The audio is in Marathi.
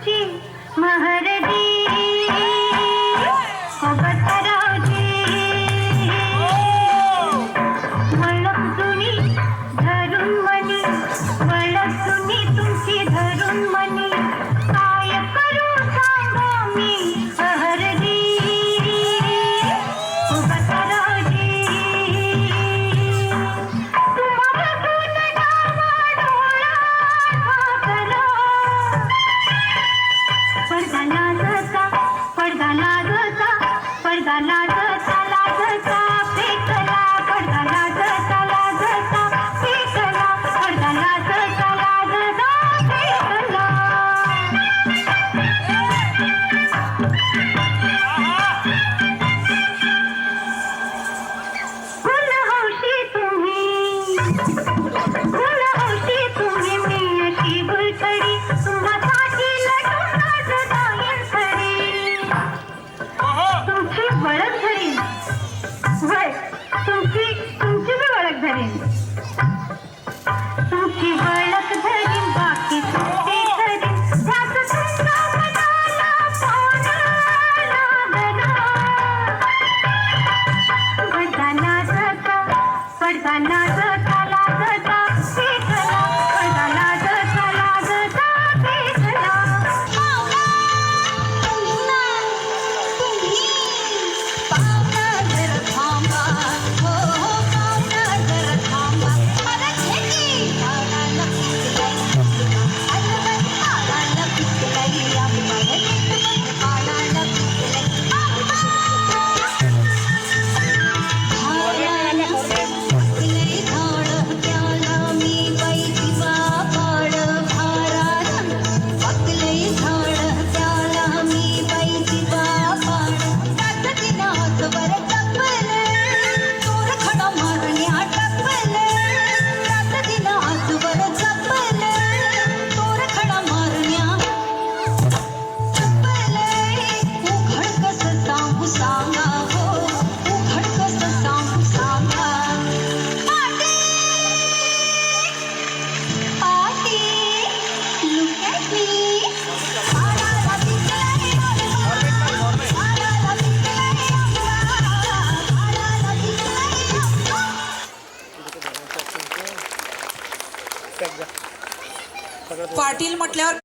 तुमची महरजी अवताराजी वळख जुनी धरून मनी वळख जुनी तुमची धरून मनी काय करू सांगा मी अहरजी अवताराजी तुम्हाला गुण डावा डोळा झाकला पडदा लाजता पडदा लाजता पडदा लाजता लाजता फेकला पडदा लाजता लाजता फेकला पडदा लाजता लाजता फेकला फुलहौशी तुम्ही फुलहौशी तुम्ही मी अशी गुलछडी तुम्हासाठी लटून नाचता येईल तुमची वळख धरीन वय तुमची मी वळख धरीन तुमची वळख धरीन बाकी तुमची धरीन त्यात तुमचा मनाला पाना लागला पडदा लाजता पडदा लाजता लाजता फेकला पडदा लाजता लाजता फेकला पाटील म्हटल्यावर